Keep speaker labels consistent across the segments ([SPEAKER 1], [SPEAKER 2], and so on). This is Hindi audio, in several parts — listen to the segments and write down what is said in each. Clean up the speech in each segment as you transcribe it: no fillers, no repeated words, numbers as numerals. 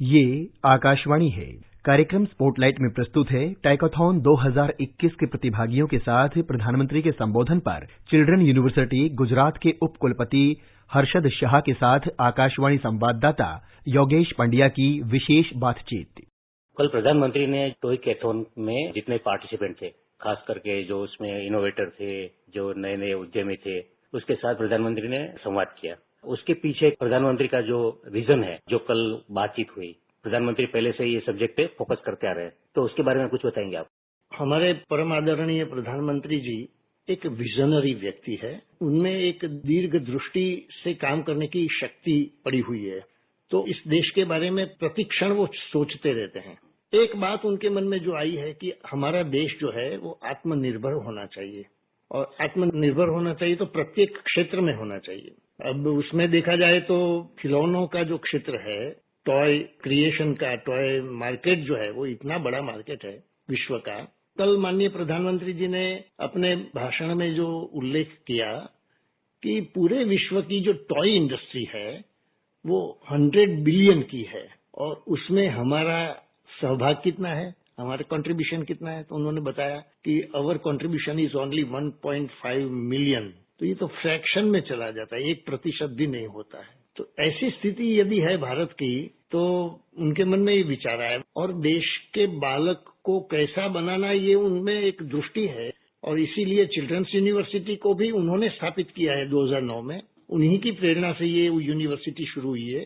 [SPEAKER 1] ये आकाशवाणी है। कार्यक्रम स्पॉटलाइट में प्रस्तुत है टैकाथॉन 2021 के प्रतिभागियों के साथ प्रधानमंत्री के संबोधन पर चिल्ड्रन यूनिवर्सिटी गुजरात के उप कुलपति हर्षद शाह के साथ आकाशवाणी संवाददाता योगेश पंड्या की विशेष बातचीत।
[SPEAKER 2] कल प्रधानमंत्री ने टॉयकैथॉन में जितने पार्टिसिपेंट थे, खास करके जो उसमें इनोवेटर थे, जो नए नए उद्यमी थे, उसके साथ प्रधानमंत्री ने संवाद किया। उसके पीछे प्रधानमंत्री का जो विजन है, जो कल बातचीत हुई, प्रधानमंत्री पहले से ये सब्जेक्ट पे फोकस करते आ रहे हैं, तो उसके बारे में कुछ बताएंगे आप?
[SPEAKER 3] हमारे परम आदरणीय प्रधानमंत्री जी एक विजनरी व्यक्ति है। उनमें एक दीर्घ दृष्टि से काम करने की शक्ति पड़ी हुई है। तो इस देश के बारे में प्रतिक्षण वो सोचते रहते हैं। एक बात उनके मन में जो आई है कि हमारा देश जो है वो आत्मनिर्भर होना चाहिए, और आत्मनिर्भर होना चाहिए तो प्रत्येक क्षेत्र में होना चाहिए। अब उसमें देखा जाए तो खिलौनों का जो क्षेत्र है, टॉय क्रिएशन का, टॉय मार्केट जो है वो इतना बड़ा मार्केट है विश्व का। कल माननीय प्रधानमंत्री जी ने अपने भाषण में जो उल्लेख किया कि पूरे विश्व की जो टॉय इंडस्ट्री है वो 100 बिलियन की है, और उसमें हमारा सहभाग कितना है, हमारा कंट्रीब्यूशन कितना है, तो उन्होंने बताया कि अवर कंट्रीब्यूशन इज ओनली 1.5 मिलियन। तो ये तो फ्रैक्शन में चला जाता है, 1% भी नहीं होता है। तो ऐसी स्थिति यदि है भारत की, तो उनके मन में ये विचार आया, और देश के बालक को कैसा बनाना, ये उनमें एक दृष्टि है। और इसीलिए चिल्ड्रंस यूनिवर्सिटी को भी उन्होंने स्थापित किया है 2009 में। उन्हीं की प्रेरणा से ये यूनिवर्सिटी शुरू हुई है,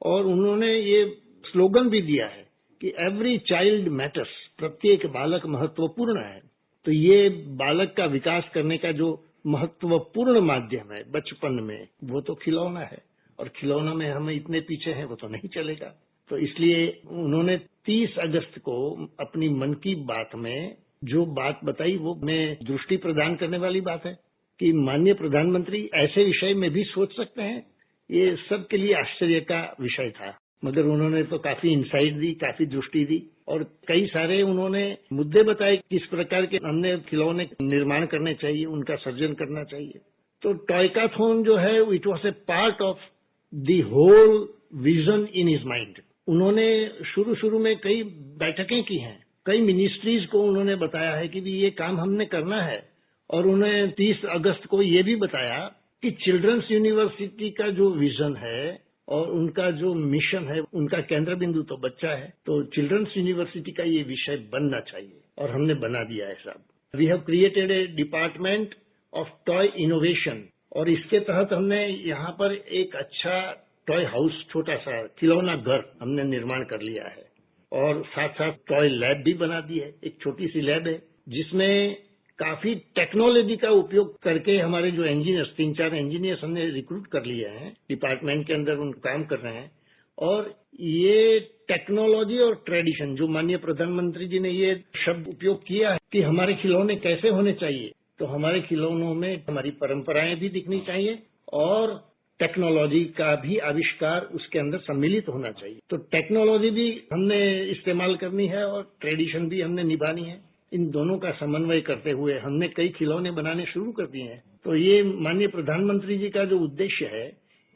[SPEAKER 3] और उन्होंने ये स्लोगन भी दिया है कि एवरी चाइल्ड मैटर्स, प्रत्येक बालक महत्वपूर्ण है। तो ये बालक का विकास करने का जो महत्वपूर्ण माध्यम है बचपन में, वो तो खिलौना है, और खिलौना में हम इतने पीछे हैं वो तो नहीं चलेगा। तो इसलिए उन्होंने 30 अगस्त को अपनी मन की बात में जो बात बताई, वो में दृष्टि प्रदान करने वाली बात है कि माननीय प्रधानमंत्री ऐसे विषय में भी सोच सकते हैं। ये सबके लिए आश्चर्य का विषय था, मगर उन्होंने तो काफी इंसाइट दी, काफी दृष्टि दी, और कई सारे उन्होंने मुद्दे बताए किस प्रकार के हमने खिलौने निर्माण करने चाहिए, उनका सर्जन करना चाहिए। तो टॉयकाथॉन जो है it was a part of the whole vision in his mind. उन्होंने शुरू में कई बैठकें की हैं, कई मिनिस्ट्रीज को उन्होंने बताया है कि भी ये काम हमने करना है, और उन्हें 30 अगस्त को ये भी बताया कि चिल्ड्रंस यूनिवर्सिटी का जो विजन है और उनका जो मिशन है, उनका केंद्र बिंदु तो बच्चा है, तो चिल्ड्रंस यूनिवर्सिटी का ये विषय बनना चाहिए, और हमने बना दिया है साहब। We have created a department of toy innovation, और इसके तहत हमने यहाँ पर एक अच्छा टॉय हाउस, छोटा सा खिलौना घर हमने निर्माण कर लिया है, और साथ साथ टॉय लैब भी बना दी है। एक छोटी सी लैब है जिसमें काफी टेक्नोलॉजी का उपयोग करके हमारे जो इंजीनियर्स, 3-4 इंजीनियर्स हमने रिक्रूट कर लिए हैं डिपार्टमेंट के अंदर, उन काम कर रहे हैं। और ये टेक्नोलॉजी और ट्रेडिशन, जो माननीय प्रधानमंत्री जी ने ये शब्द उपयोग किया है कि हमारे खिलौने कैसे होने चाहिए, तो हमारे खिलौनों में हमारी परंपराएं भी दिखनी चाहिए, और टेक्नोलॉजी का भी आविष्कार उसके अंदर सम्मिलित होना चाहिए। तो टेक्नोलॉजी भी हमने इस्तेमाल करनी है और ट्रेडिशन भी हमने निभानी है। इन दोनों का समन्वय करते हुए हमने कई खिलौने बनाने शुरू कर दिए हैं। तो ये माननीय प्रधानमंत्री जी का जो उद्देश्य है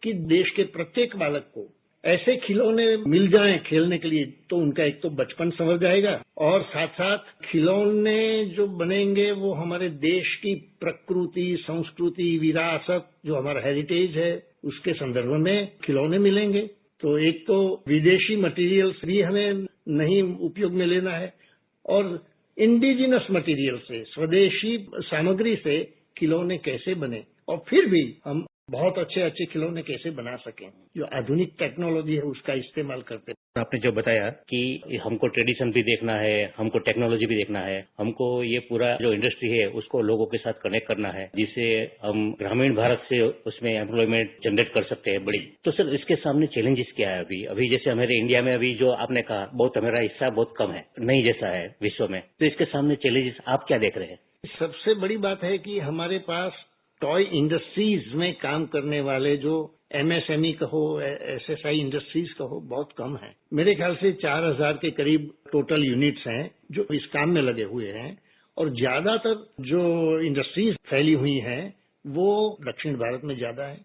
[SPEAKER 3] कि देश के प्रत्येक बालक को ऐसे खिलौने मिल जाएं खेलने के लिए, तो उनका एक तो बचपन संवर जाएगा, और साथ साथ खिलौने जो बनेंगे वो हमारे देश की प्रकृति, संस्कृति, विरासत, जो हमारा हेरिटेज है, उसके संदर्भ में खिलौने मिलेंगे। तो एक तो विदेशी मटेरियल्स भी हमें नहीं उपयोग में लेना है, और इंडिजिनस मटेरियल से, स्वदेशी सामग्री से खिलौने कैसे बने, और फिर भी हम बहुत अच्छे अच्छे खिलौने कैसे बना सकें, जो आधुनिक टेक्नोलॉजी है उसका इस्तेमाल करते हैं।
[SPEAKER 2] आपने जो बताया कि हमको ट्रेडिशन भी देखना है, हमको टेक्नोलॉजी भी देखना है, हमको ये पूरा जो इंडस्ट्री है उसको लोगों के साथ कनेक्ट करना है, जिससे हम ग्रामीण भारत से उसमें एम्प्लॉयमेंट जनरेट कर सकते हैं बड़ी। तो सर, इसके सामने चैलेंजेस क्या है? अभी जैसे हमारे इंडिया में अभी जो आपने कहा, बहुत हमारा हिस्सा बहुत कम है, नहीं जैसा है विश्व में, तो इसके सामने चैलेंजेस आप क्या देख रहे हैं?
[SPEAKER 3] सबसे बड़ी बात है कि हमारे पास टॉय इंडस्ट्रीज में काम करने वाले जो एमएसएमई कहो, एसएसआई इंडस्ट्रीज कहो, बहुत कम है। मेरे ख्याल से 4000 के करीब टोटल यूनिट्स हैं जो इस काम में लगे हुए हैं, और ज्यादातर जो इंडस्ट्रीज फैली हुई हैं वो दक्षिण भारत में ज्यादा है,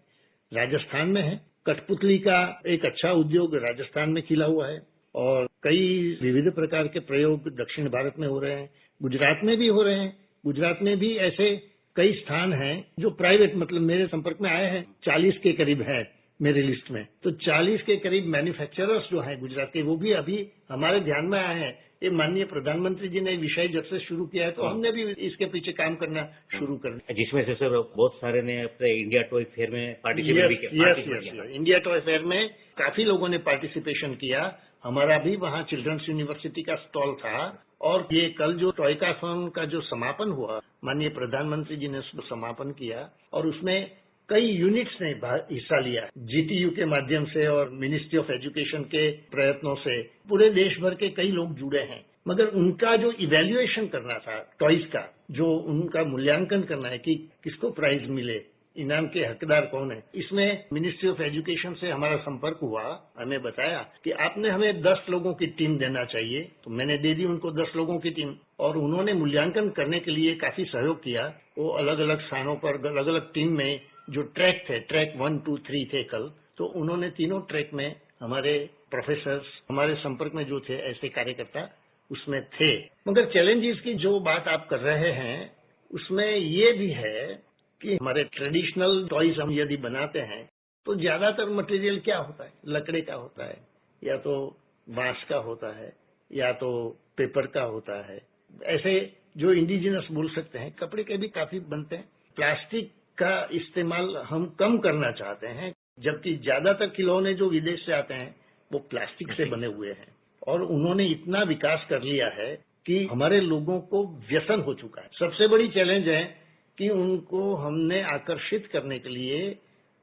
[SPEAKER 3] राजस्थान में है। कठपुतली का एक अच्छा उद्योग राजस्थान में खिला हुआ है, और कई विविध प्रकार के प्रयोग दक्षिण भारत में हो रहे हैं, गुजरात में भी हो रहे हैं। गुजरात में भी ऐसे कई स्थान हैं जो प्राइवेट, मतलब मेरे संपर्क में आए हैं, 40 के करीब है मेरे लिस्ट में। तो 40 के करीब मैन्युफैक्चरर्स जो हैं गुजरात के, वो भी अभी हमारे ध्यान में आए हैं। ये माननीय प्रधानमंत्री जी ने विषय जब से शुरू किया है तो हमने भी इसके पीछे काम करना शुरू कर दिया,
[SPEAKER 2] जिसमें से सर बहुत सारे ने अपने इंडिया टॉय फेयर में पार्टिसिपेट भी किया।
[SPEAKER 3] इंडिया टॉय फेयर में काफी लोगों ने पार्टिसिपेशन किया। हमारा भी वहाँ चिल्ड्रंस यूनिवर्सिटी का स्टॉल था। और ये कल जो टॉयकाथॉन का जो समापन हुआ, माननीय प्रधानमंत्री जी ने उसको समापन किया और उसमें कई यूनिट्स ने हिस्सा लिया। जीटीयू के माध्यम से और मिनिस्ट्री ऑफ एजुकेशन के प्रयत्नों से पूरे देश भर के कई लोग जुड़े हैं। मगर उनका जो इवैल्यूएशन करना था टॉयज का, जो उनका मूल्यांकन करना है कि किसको प्राइज मिले, इनाम के हकदार कौन है, इसमें मिनिस्ट्री ऑफ एजुकेशन से हमारा संपर्क हुआ। हमें बताया कि आपने हमें 10 लोगों की टीम देना चाहिए, तो मैंने दे दी उनको 10 लोगों की टीम। और उन्होंने मूल्यांकन करने के लिए काफी सहयोग किया। वो अलग अलग स्थानों पर अलग अलग टीम में जो ट्रैक थे, ट्रैक 1, 2, 3 थे कल, तो उन्होंने तीनों ट्रैक में हमारे प्रोफेसर्स, हमारे संपर्क में जो थे ऐसे कार्यकर्ता उसमें थे। मगर चैलेंजेस की जो बात आप कर रहे हैं उसमें ये भी है कि हमारे ट्रेडिशनल टॉयज हम यदि बनाते हैं तो ज्यादातर मटेरियल क्या होता है, लकड़े का होता है, या तो बांस का होता है, या तो पेपर का होता है। ऐसे जो इंडिजिनस बोल सकते हैं, कपड़े के भी काफी बनते हैं। प्लास्टिक का इस्तेमाल हम कम करना चाहते हैं, जबकि ज्यादातर खिलौने जो विदेश से आते हैं वो प्लास्टिक से बने हुए हैं। और उन्होंने इतना विकास कर लिया है कि हमारे लोगों को व्यसन हो चुका है। सबसे बड़ी चैलेंज है कि उनको हमने आकर्षित करने के लिए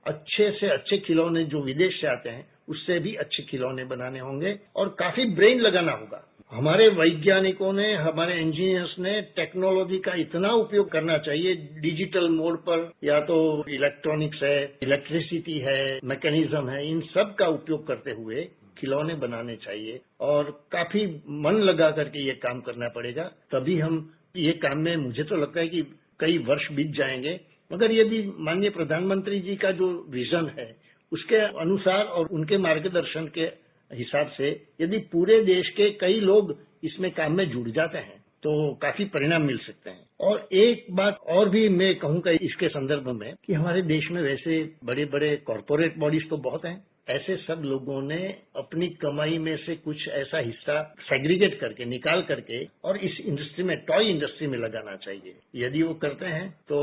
[SPEAKER 3] अच्छे से अच्छे खिलौने जो विदेश से आते हैं उससे भी अच्छे खिलौने बनाने होंगे और काफी ब्रेन लगाना होगा। हमारे वैज्ञानिकों ने, हमारे इंजीनियर्स ने टेक्नोलॉजी का इतना उपयोग करना चाहिए डिजिटल मोड पर, या तो इलेक्ट्रॉनिक्स है, इलेक्ट्रिसिटी है, मैकेनिज्म है, इन सब का उपयोग करते हुए खिलौने बनाने चाहिए। और काफी मन लगा करके ये काम करना पड़ेगा, तभी हम ये काम में, मुझे तो लगता है कि कई वर्ष बीत जाएंगे। मगर यदि माननीय प्रधानमंत्री जी का जो विजन है उसके अनुसार और उनके मार्गदर्शन के हिसाब से यदि पूरे देश के कई लोग इसमें काम में जुड़ जाते हैं तो काफी परिणाम मिल सकते हैं। और एक बात और भी मैं कहूंगा इसके संदर्भ में कि हमारे देश में वैसे बड़े बड़े कॉरपोरेट बॉडीज तो बहुत हैं, ऐसे सब लोगों ने अपनी कमाई में से कुछ ऐसा हिस्सा सेग्रीगेट करके, निकाल करके और इस इंडस्ट्री में, टॉय इंडस्ट्री में लगाना चाहिए। यदि वो करते हैं तो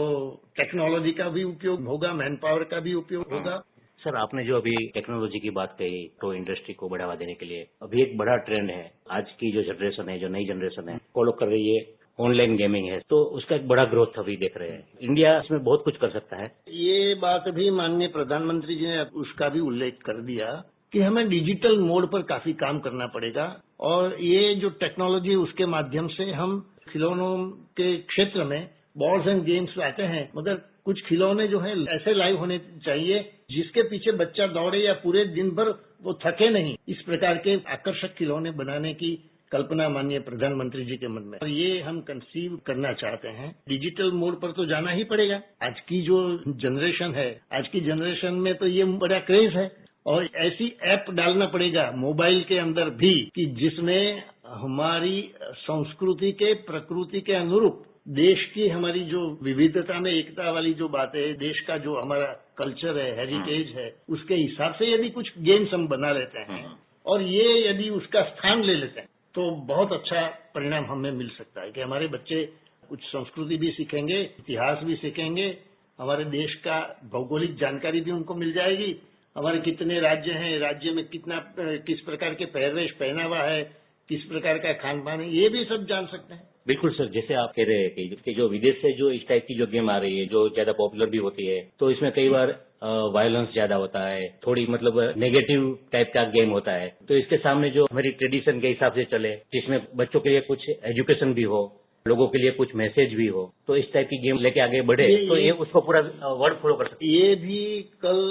[SPEAKER 3] टेक्नोलॉजी का भी उपयोग होगा, मैन पावर का भी उपयोग होगा।
[SPEAKER 2] सर, आपने जो अभी टेक्नोलॉजी की बात कही टॉय इंडस्ट्री को बढ़ावा देने के लिए, अभी एक बड़ा ट्रेंड है, आज की जो जनरेशन है, जो नई जनरेशन है फॉलो कर रही है, ऑनलाइन गेमिंग है, तो उसका एक बड़ा ग्रोथ अभी देख रहे हैं। इंडिया इसमें बहुत कुछ कर सकता है।
[SPEAKER 3] ये बात भी माननीय प्रधानमंत्री जी ने उसका भी उल्लेख कर दिया कि हमें डिजिटल मोड पर काफी काम करना पड़ेगा। और ये जो टेक्नोलॉजी, उसके माध्यम से हम खिलौनों के क्षेत्र में बॉल्स एंड गेम्स आते हैं, मगर कुछ खिलौने जो हैं ऐसे लाइव होने चाहिए जिसके पीछे बच्चा दौड़े या पूरे दिन भर वो थके नहीं। इस प्रकार के आकर्षक खिलौने बनाने की कल्पना माननीय प्रधानमंत्री जी के मन में, और ये हम कंसीव करना चाहते हैं। डिजिटल मोड पर तो जाना ही पड़ेगा। आज की जो जनरेशन है, आज की जनरेशन में तो ये बड़ा क्रेज है, और ऐसी ऐप डालना पड़ेगा मोबाइल के अंदर भी कि जिसमें हमारी संस्कृति के, प्रकृति के अनुरूप देश की, हमारी जो विविधता में एकता वाली जो बात है, देश का जो हमारा कल्चर है, हेरिटेज है, उसके हिसाब से यदि कुछ गेम्स हम बना लेते हैं और ये यदि उसका स्थान ले लेते हैं तो बहुत अच्छा परिणाम हमें मिल सकता है कि हमारे बच्चे कुछ संस्कृति भी सीखेंगे, इतिहास भी सीखेंगे, हमारे देश का भौगोलिक जानकारी भी उनको मिल जाएगी, हमारे कितने राज्य हैं, राज्य में किस प्रकार के पहरवेश, पहनावा है, किस प्रकार का खान पान है, ये भी सब जान सकते हैं।
[SPEAKER 2] बिल्कुल सर, जैसे आप कह रहे हैं कि जो विदेश से जो इस टाइप की जो गेम आ रही है, जो ज्यादा पॉपुलर भी होती है, तो इसमें कई बार वायलेंस ज्यादा होता है, थोड़ी मतलब नेगेटिव टाइप का गेम होता है। तो इसके सामने जो हमारी ट्रेडिशन के हिसाब से चले, जिसमें बच्चों के लिए कुछ एजुकेशन भी हो, लोगों के लिए कुछ मैसेज भी हो, तो इस टाइप की गेम लेके आगे बढ़े तो ये उसको पूरा वर्ड फॉलो कर सकते।
[SPEAKER 3] ये भी कल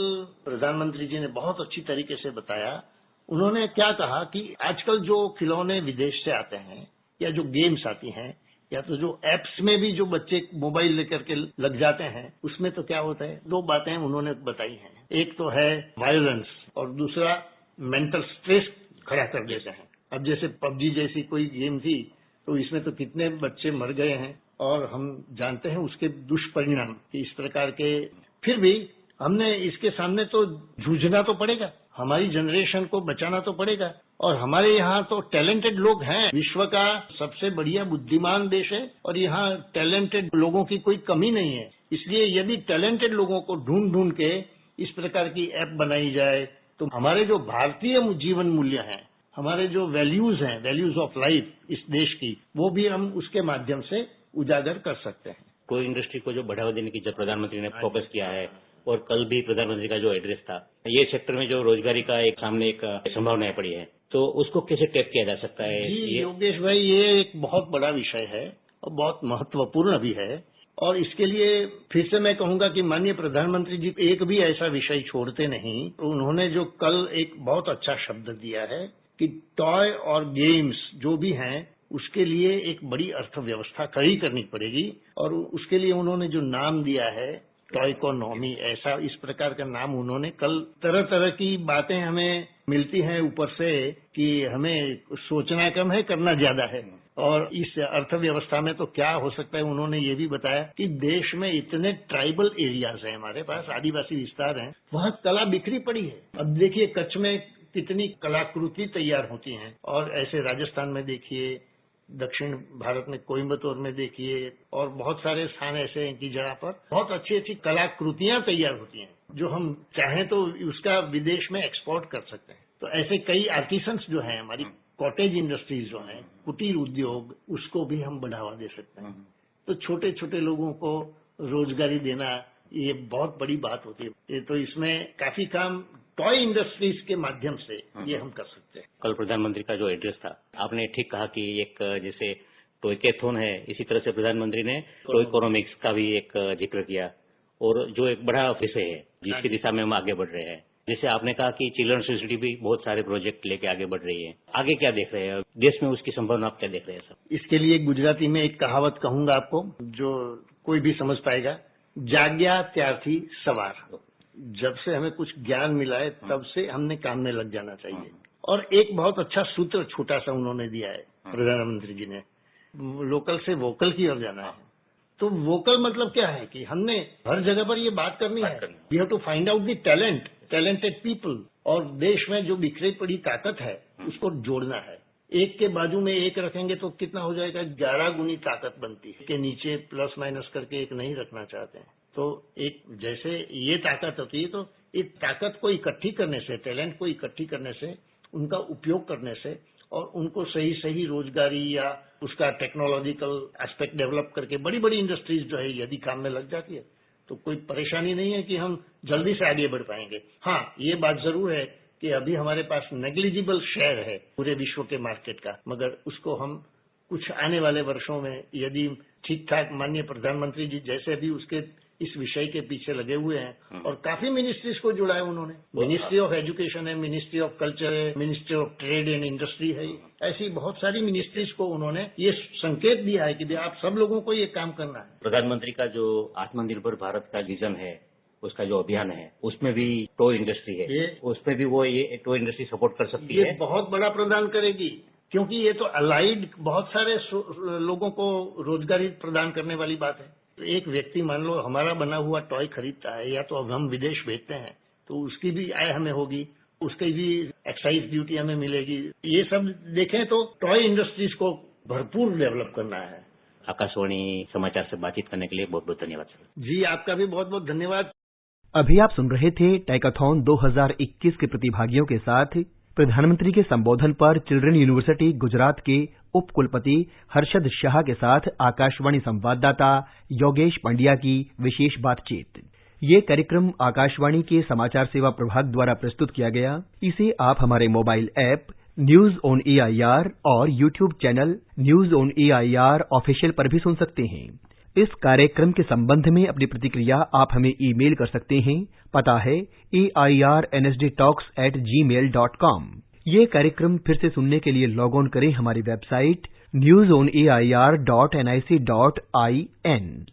[SPEAKER 3] प्रधानमंत्री जी ने बहुत अच्छी तरीके से बताया। उन्होंने क्या कहा कि आजकल जो खिलौने विदेश से आते हैं या जो गेम्स आती हैं या तो जो एप्स में भी जो बच्चे मोबाइल लेकर के लग जाते हैं, उसमें तो क्या होता है, दो बातें उन्होंने बताई हैं। एक तो है वायलेंस और दूसरा मेंटल स्ट्रेस खड़ा कर देते हैं। अब जैसे पबजी जैसी कोई गेम थी तो इसमें तो कितने बच्चे मर गए हैं और हम जानते हैं उसके दुष्परिणाम कि इस प्रकार के। फिर भी हमने इसके सामने तो जूझना तो पड़ेगा, हमारी जनरेशन को बचाना तो पड़ेगा। और हमारे यहाँ तो टैलेंटेड लोग हैं, विश्व का सबसे बढ़िया बुद्धिमान देश है और यहाँ टैलेंटेड लोगों की कोई कमी नहीं है। इसलिए यदि टैलेंटेड लोगों को ढूंढ ढूंढ के इस प्रकार की ऐप बनाई जाए तो हमारे जो भारतीय जीवन मूल्य हैं, हमारे जो वैल्यूज हैं, वैल्यूज ऑफ लाइफ इस देश की, वो भी हम उसके माध्यम से उजागर कर सकते हैं।
[SPEAKER 2] कोई इंडस्ट्री को जो बढ़ावा देने की जब प्रधानमंत्री ने फोकस किया है और कल भी प्रधानमंत्री का जो एड्रेस था, ये सेक्टर में जो रोजगारी का एक सामने एक संभावनाएं पड़ी है, तो उसको कैसे टैप किया जा सकता है?
[SPEAKER 3] जी योगेश भाई, ये एक बहुत बड़ा विषय है और बहुत महत्वपूर्ण भी है। और इसके लिए फिर से मैं कहूंगा कि माननीय प्रधानमंत्री जी एक भी ऐसा विषय छोड़ते नहीं। उन्होंने जो कल एक बहुत अच्छा शब्द दिया है कि टॉय और गेम्स जो भी हैं उसके लिए एक बड़ी अर्थव्यवस्था खड़ी करनी पड़ेगी। और उसके लिए उन्होंने जो नाम दिया है टॉयकोनॉमी, ऐसा इस प्रकार का नाम उन्होंने कल, तरह तरह की बातें हमें मिलती हैं ऊपर से कि हमें सोचना कम है, करना ज्यादा है। और इस अर्थव्यवस्था में तो क्या हो सकता है, उन्होंने ये भी बताया कि देश में इतने ट्राइबल एरियाज हैं, हमारे पास आदिवासी विस्तार हैं, वहाँ कला बिखरी पड़ी है। अब देखिए कच्छ में कितनी कलाकृति तैयार होती हैं और ऐसे राजस्थान में देखिए, दक्षिण भारत में कोयम्बतूर में देखिए और बहुत सारे स्थान ऐसे हैं कि जहाँ पर बहुत अच्छी अच्छी कलाकृतियां तैयार होती हैं जो हम चाहें तो उसका विदेश में एक्सपोर्ट कर सकते हैं। तो ऐसे कई आर्टिसंस जो हैं, हमारी कॉटेज इंडस्ट्रीज जो हैं, कुटीर उद्योग, उसको भी हम बढ़ावा दे सकते हैं। तो छोटे छोटे लोगों को रोजगारी देना ये बहुत बड़ी बात होती है। ये तो इसमें काफी काम टॉय इंडस्ट्रीज के माध्यम से ये हम कर सकते हैं।
[SPEAKER 2] कल प्रधानमंत्री का जो एड्रेस था, आपने ठीक कहा कि एक जैसे टॉयकेथॉन है, इसी तरह से प्रधानमंत्री ने टॉयकोनॉमिक्स का भी एक जिक्र किया और जो एक बड़ा विषय है जिसकी दिशा में हम आगे बढ़ रहे हैं। जैसे आपने कहा कि चिल्ड्रन सिटी भी बहुत सारे प्रोजेक्ट लेके आगे बढ़ रही है, आगे क्या देख रहे हैं देश में, उसकी संभावना आप क्या देख रहे हैं सर?
[SPEAKER 3] इसके लिए गुजराती में एक कहावत कहूंगा आपको जो कोई भी समझ पाएगा, जाग्या त्यारथी सवार। जब से हमें कुछ ज्ञान मिला है तब से हमने काम में लग जाना चाहिए। और एक बहुत अच्छा सूत्र छोटा सा उन्होंने दिया है प्रधानमंत्री जी ने, लोकल से वोकल की ओर जाना है। तो वोकल मतलब क्या है कि हमने हर जगह पर ये बात करनी है, we have to find out the talented people. और देश में जो बिखरी पड़ी ताकत है उसको जोड़ना है। एक के बाजू में एक रखेंगे तो कितना हो जाएगा, 11 गुनी ताकत बनती है। के नीचे प्लस माइनस करके एक नहीं रखना चाहते हैं। तो एक जैसे ये ताकत होती है, तो इस ताकत को इकट्ठी करने से, टैलेंट को इकट्ठी करने से, उनका उपयोग करने से और उनको सही सही रोजगारी या उसका टेक्नोलॉजिकल एस्पेक्ट डेवलप करके बड़ी बड़ी इंडस्ट्रीज जो है यदि काम में लग जाती है तो कोई परेशानी नहीं है कि हम जल्दी से आगे बढ़ पाएंगे। हाँ, ये बात जरूर है कि अभी हमारे पास नेग्लिजिबल शेयर है पूरे विश्व के मार्केट का, मगर उसको हम कुछ आने वाले वर्षों में यदि ठीक ठाक, माननीय प्रधानमंत्री जी जैसे भी उसके इस विषय के पीछे लगे हुए हैं और काफी मिनिस्ट्रीज को जुड़ा है उन्होंने। मिनिस्ट्री ऑफ एजुकेशन है, मिनिस्ट्री ऑफ कल्चर है, ministry of trade and industry है, ऐसी बहुत सारी मिनिस्ट्रीज को उन्होंने ये संकेत दिया है कि आप सब लोगों को ये काम करना है।
[SPEAKER 2] प्रधानमंत्री का जो आत्मनिर्भर भारत का विजन है, उसका जो अभियान है, उसमें भी टॉय इंडस्ट्री है, उसमें भी वो ये टॉय इंडस्ट्री सपोर्ट कर सकती है।
[SPEAKER 3] ये बहुत बड़ा प्रदान करेगी क्योंकि ये तो अलाइड बहुत सारे लोगों को रोजगारी प्रदान करने वाली बात है। तो एक व्यक्ति मान लो हमारा बना हुआ टॉय खरीदता है या तो अब हम विदेश भेजते हैं तो उसकी भी आय हमें होगी, उसकी भी एक्साइज ड्यूटी हमें मिलेगी। ये सब देखें तो टॉय इंडस्ट्रीज को भरपूर डेवलप करना है।
[SPEAKER 2] आकाशवाणी समाचार से बातचीत करने के लिए बहुत बहुत धन्यवाद सर।
[SPEAKER 3] जी, आपका भी बहुत बहुत धन्यवाद।
[SPEAKER 1] अभी आप सुन रहे थे टैकाथॉन 2021 के प्रतिभागियों के साथ प्रधानमंत्री के संबोधन पर चिल्ड्रन यूनिवर्सिटी गुजरात के उप कुलपति हर्षद शाह के साथ आकाशवाणी संवाददाता योगेश पंड्या की विशेष बातचीत। ये कार्यक्रम आकाशवाणी के समाचार सेवा प्रभाग द्वारा प्रस्तुत किया गया। इसे आप हमारे mobile app news on AIR और YouTube channel news on AIR official पर भी सुन सकते हैं। इस कार्यक्रम के संबंध में अपनी प्रतिक्रिया आप हमें ईमेल कर सकते हैं। पता है airnsdtalks@gmail.com। ये कार्यक्रम फिर से सुनने के लिए लॉग ऑन करें हमारी वेबसाइट newsonair.nic.in।